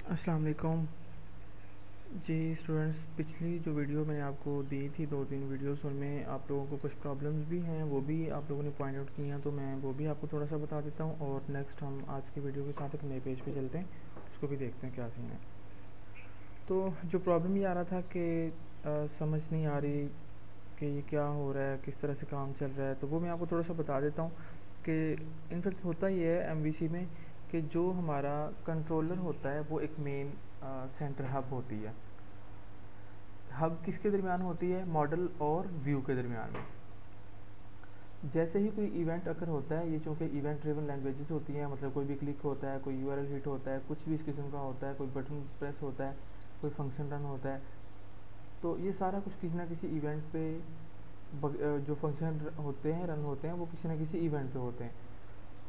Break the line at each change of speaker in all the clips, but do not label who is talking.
अस्सलाम वालेकुम जी स्टूडेंट्स। पिछली जो वीडियो मैंने आपको दी थी, 2-3 वीडियोस, उनमें आप लोगों को कुछ प्रॉब्लम्स भी हैं, वो भी आप लोगों ने पॉइंट आउट की हैं, तो मैं वो भी आपको थोड़ा सा बता देता हूँ। और नेक्स्ट हम आज की वीडियो के साथ एक नए पेज पे चलते हैं, उसको भी देखते हैं क्या सीन है। तो जो प्रॉब्लम ये आ रहा था कि समझ नहीं आ रही कि ये क्या हो रहा है, किस तरह से काम चल रहा है, तो वो मैं आपको थोड़ा सा बता देता हूँ कि इनफेक्ट होता ये है एमवीसी में कि जो हमारा कंट्रोलर होता है वो एक मेन सेंटर हब होती है। हब किसके दरमियान होती है? मॉडल और व्यू के दरमियान में। जैसे ही कोई इवेंट अकर होता है, ये चूँकि इवेंट ड्रिवन लैंग्वेजेस होती हैं, मतलब कोई भी क्लिक होता है, कोई यूआरएल हिट होता है, कुछ भी इस किस्म का होता है, कोई बटन प्रेस होता है, कोई फंक्शन रन होता है, तो ये सारा कुछ किसी ना किसी इवेंट पे जो फंक्शन होते हैं, रन होते हैं, वो किसी ना किसी इवेंट पे होते हैं।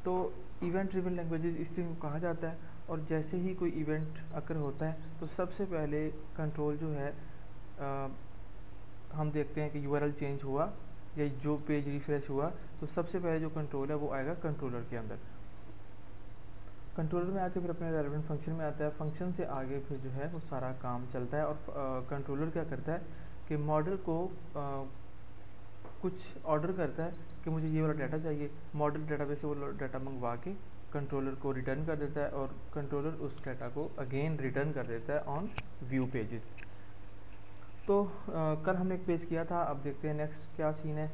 तो इवेंट ड्रिवन लैंग्वेजेस इसलिए कहा जाता है। और जैसे ही कोई इवेंट अकर होता है तो सबसे पहले कंट्रोल जो है, हम देखते हैं कि यूआरएल चेंज हुआ या जो पेज रिफ्रेश हुआ, तो सबसे पहले जो कंट्रोल है वो आएगा कंट्रोलर के अंदर। कंट्रोलर में आके फिर अपने रेलेवेंट फंक्शन में आता है। फंक्शन से आगे फिर जो है वो सारा काम चलता है। और कंट्रोलर क्या करता है कि मॉडल को कुछ ऑर्डर करता है कि मुझे ये वाला डाटा चाहिए। मॉडल डाटाबेस से वो डाटा मंगवा के कंट्रोलर को रिटर्न कर देता है, और कंट्रोलर उस डाटा को अगेन रिटर्न कर देता है ऑन व्यू पेजेस। तो कल हमने एक पेज किया था, अब देखते हैं नेक्स्ट क्या सीन है।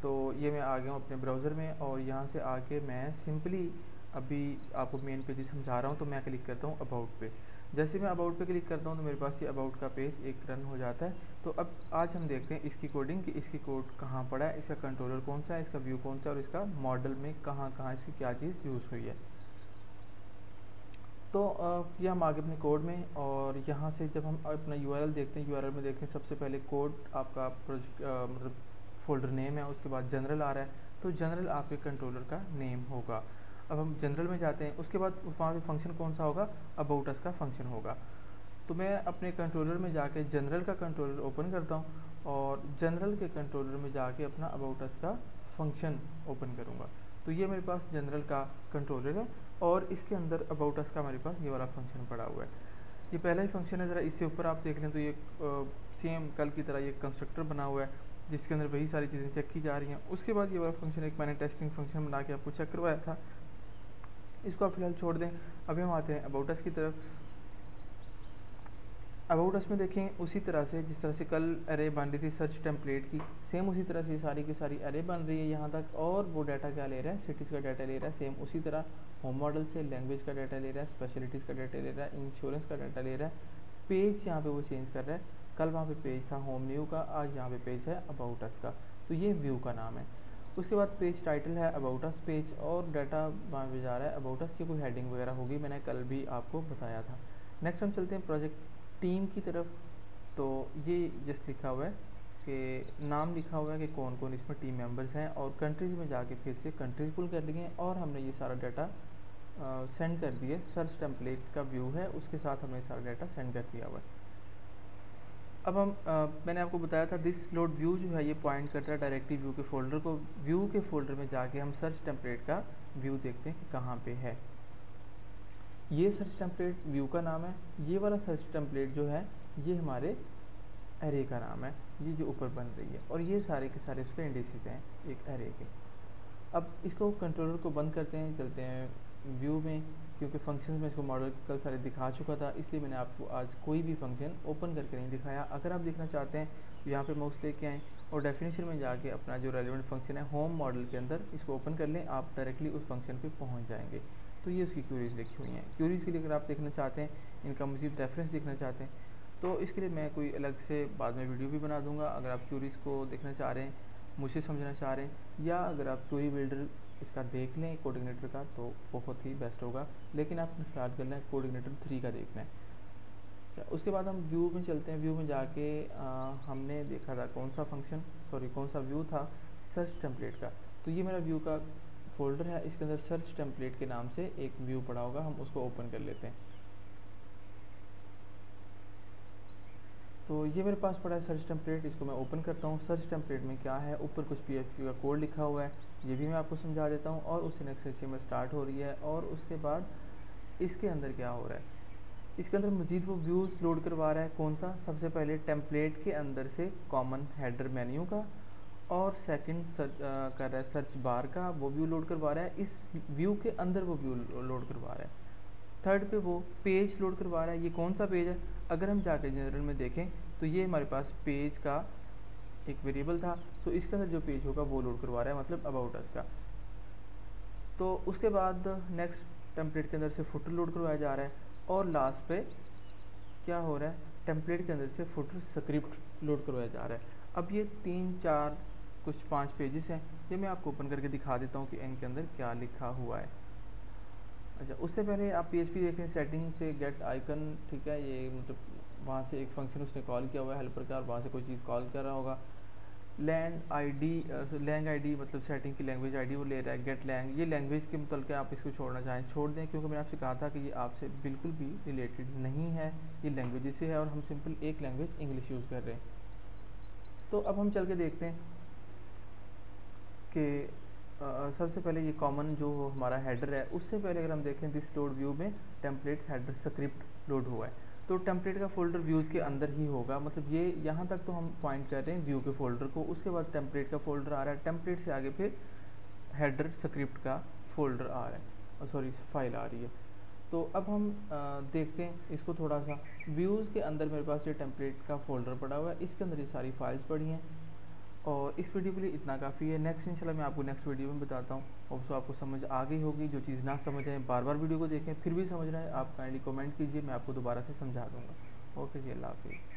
तो ये मैं आ गया हूँ अपने ब्राउज़र में, और यहाँ से आके मैं सिंपली अभी आपको मेन पेज समझा रहा हूँ। तो मैं क्लिक करता हूँ अबाउट पे। जैसे मैं अबाउट पे क्लिक करता हूँ तो मेरे पास ये अबाउट का पेज एक रन हो जाता है। तो अब आज हम देखते हैं इसकी कोडिंग, कि इसकी कोड कहाँ पड़ा है, इसका कंट्रोलर कौन सा है, इसका व्यू कौन सा है, और इसका मॉडल में कहाँ कहाँ इसकी क्या चीज़ यूज़ हुई है। तो ये हम आगे अपने कोड में, और यहाँ से जब हम अपना यूआरएल देखते हैं, यूआरएल में देखें सबसे पहले कोड आपका प्रोजेक्ट मतलब फोल्डर नेम है, उसके बाद जनरल आ रहा है, तो जनरल आपके कंट्रोलर का नेम होगा। अब हम जनरल में जाते हैं, उसके बाद वहाँ पे फंक्शन कौन सा होगा? अबाउट अस का फंक्शन होगा। तो मैं अपने कंट्रोलर में जाके जनरल का कंट्रोलर ओपन करता हूँ, और जनरल के कंट्रोलर में जाके अपना अबाउट अस का फंक्शन ओपन करूँगा। तो ये मेरे पास जनरल का कंट्रोलर है, और इसके अंदर अबाउट अस का मेरे पास ये वाला फंक्शन पड़ा हुआ है। ये पहला ही फंक्शन है। ज़रा इससे ऊपर आप देख लें तो ये सेम कल की तरह ये कंस्ट्रक्टर बना हुआ है, जिसके अंदर वही सारी चीज़ें चेक की जा रही हैं। उसके बाद ये वाला फंक्शन एक मैंने टेस्टिंग फंक्शन बना के आपको चेक करवाया था, इसको आप फिलहाल छोड़ दें। अभी हम आते हैं अबाउट अस की तरफ। अबाउट अस में देखें उसी तरह से जिस तरह से कल अरे बन रही थी सर्च टेम्पलेट की, सेम उसी तरह से सारी की सारी अरे बन रही है यहाँ तक। और वो डाटा क्या ले रहा है? सिटीज़ का डाटा ले रहा है। सेम उसी तरह होम मॉडल से लैंग्वेज का डाटा ले रहा है, स्पेशलिटीज़ का डाटा ले रहा है, इंश्योरेंस का डाटा ले रहा है। पेज यहाँ पे वो चेंज कर रहा है। कल वहाँ पे पेज था होम न्यू का, आज यहाँ पे पेज है अबाउट अस का। तो ये व्यू का नाम है। उसके बाद पेज टाइटल है अबाउट अस पेज, और डाटा वहाँ पे जा रहा है अबाउट अस की कोई हेडिंग वगैरह होगी, मैंने कल भी आपको बताया था। नेक्स्ट हम चलते हैं प्रोजेक्ट टीम की तरफ। तो ये जस्ट लिखा हुआ है कि नाम लिखा हुआ है कि कौन कौन इसमें टीम मेंबर्स हैं, और कंट्रीज़ में जाके फिर से कंट्रीज़ पुल कर लिए हैं, और हमने ये सारा डाटा सेंड कर दिया। सर्च टेम्पलेट का व्यू है, उसके साथ हमने सारा डाटा सेंड कर दिया हुआ है। अब हम मैंने आपको बताया था दिस लोड व्यू जो है ये पॉइंट करता है डायरेक्टली व्यू के फोल्डर को। व्यू के फोल्डर में जाके हम सर्च टेम्पलेट का व्यू देखते हैं कि कहाँ पे है। ये सर्च टेम्पलेट व्यू का नाम है। ये वाला सर्च टेम्पलेट जो है ये हमारे एरे का नाम है, ये जो ऊपर बन रही है। और ये सारे के सारे उसके इंडिसेस हैं एक एरे के। अब इसको कंट्रोलर को बंद करते हैं, चलते हैं व्यू में। क्योंकि फंक्शंस में इसको मॉडल कल सारे दिखा चुका था, इसलिए मैंने आपको आज कोई भी फंक्शन ओपन करके नहीं दिखाया। अगर आप देखना चाहते हैं तो यहाँ पे माउस लेके आएँ, और डेफिनेशन में जाके अपना जो रेलिवेंट फंक्शन है होम मॉडल के अंदर इसको ओपन कर लें, आप डायरेक्टली उस फंक्शन पे पहुँच जाएंगे। तो ये उसकी क्यूरीज लिखी हुई हैं। क्यूरीज के लिए अगर आप देखना चाहते हैं, इनका मज़ीद रेफरेंस देखना चाहते हैं, तो इसके लिए मैं कोई अलग से बाद में वीडियो भी बना दूंगा। अगर आप क्यूरीज को देखना चाह रहे हैं, मुझे समझना चाह रहे हैं, या अगर आप क्यूरी बिल्डर इसका देख लें कोऑर्डिनेटर का, तो बहुत ही बेस्ट होगा। लेकिन आप ख्याल कर लें कोऑर्डिनेटर 3 का देखना है। अच्छा, उसके बाद हम व्यू में चलते हैं। व्यू में जाके हमने देखा था कौन सा फंक्शन, सॉरी कौन सा व्यू था? सर्च टेम्पलेट का। तो ये मेरा व्यू का फोल्डर है, इसके अंदर सर्च टेम्पलेट के नाम से एक व्यू पड़ा होगा, हम उसको ओपन कर लेते हैं। तो ये मेरे पास पड़ा है सर्च टेम्पलेट, इसको मैं ओपन करता हूँ। सर्च टेम्पलेट में क्या है, ऊपर कुछ PHP का कोड लिखा हुआ है, ये भी मैं आपको समझा देता हूँ। और उससे नेक्स्ट HTML स्टार्ट हो रही है, और उसके बाद इसके अंदर क्या हो रहा है, इसके अंदर मज़ीद वो व्यूज़ लोड करवा रहा है। कौन सा? सबसे पहले टेम्पलेट के अंदर से कॉमन हेडर मेन्यू का, और सेकंड सर्च कर रहा है सर्च बार का, वो व्यू लोड करवा रहा है। इस व्यू के अंदर वो व्यू लोड करवा रहा है। थर्ड पे वो पेज लोड करवा रहा है। ये कौन सा पेज है? अगर हम जाकर जनरल में देखें तो ये हमारे पास पेज का एक वेरिएबल था, तो इसके अंदर जो पेज होगा वो लोड करवा रहा है, मतलब अबाउट अस का। तो उसके बाद नेक्स्ट टेम्पलेट के अंदर से फुटर लोड करवाया जा रहा है, और लास्ट पे क्या हो रहा है, टेम्पलेट के अंदर से फुटर स्क्रिप्ट लोड करवाया जा रहा है। अब ये 3 4 कुछ 5 पेजेस हैं, ये मैं आपको ओपन करके दिखा देता हूँ कि इनके अंदर क्या लिखा हुआ है। अच्छा, उससे पहले आप PHP देखें, सेटिंग से गेट आइकन, ठीक है, ये मतलब वहाँ से एक फंक्शन उसने कॉल किया हुआ है हेल्पर का, और वहाँ से कोई चीज़ कॉल कर रहा होगा। लैंग आईडी मतलब सेटिंग की लैंग्वेज आईडी वो ले रहा है। गेट लैंग, ये लैंग्वेज के मतलब आप इसको छोड़ना चाहें छोड़ दें, क्योंकि मैंने आपसे कहा था कि ये आपसे बिल्कुल भी रिलेटेड नहीं है, ये लैंग्वेज से है, और हम सिंपल एक लैंग्वेज इंग्लिश यूज़ कर रहे हैं। तो अब हम चल के देखते हैं कि सबसे पहले ये कॉमन जो हमारा हेडर है, उससे पहले अगर हम देखें दिस लोड व्यू में टेम्पलेट हेडर स्क्रिप्ट लोड हुआ है, तो टेम्पलेट का फोल्डर व्यूज़ के अंदर ही होगा। मतलब ये यहाँ तक तो हम पॉइंट कर रहे हैं व्यू के फोल्डर को, उसके बाद टेम्पलेट का फोल्डर आ रहा है, टेम्पलेट से आगे फिर हेडर स्क्रिप्ट का फोल्डर आ रहा है, सॉरी फाइल आ रही है। तो अब हम देखते हैं इसको थोड़ा सा। व्यूज़ के अंदर मेरे पास ये टेम्पलेट का फोल्डर पड़ा हुआ है, इसके अंदर ये सारी फाइल्स पड़ी हैं, और इस वीडियो के लिए इतना काफ़ी है। नेक्स्ट इंशाल्लाह मैं आपको नेक्स्ट वीडियो में बताता हूँ। और सो आपको समझ आ गई होगी। जो चीज़ ना समझ आए बार बार वीडियो को देखें, फिर भी समझ रहे हैं आप काइंडली कमेंट कीजिए, मैं आपको दोबारा से समझा दूँगा। ओके जी, अल्लाह हाफिज़।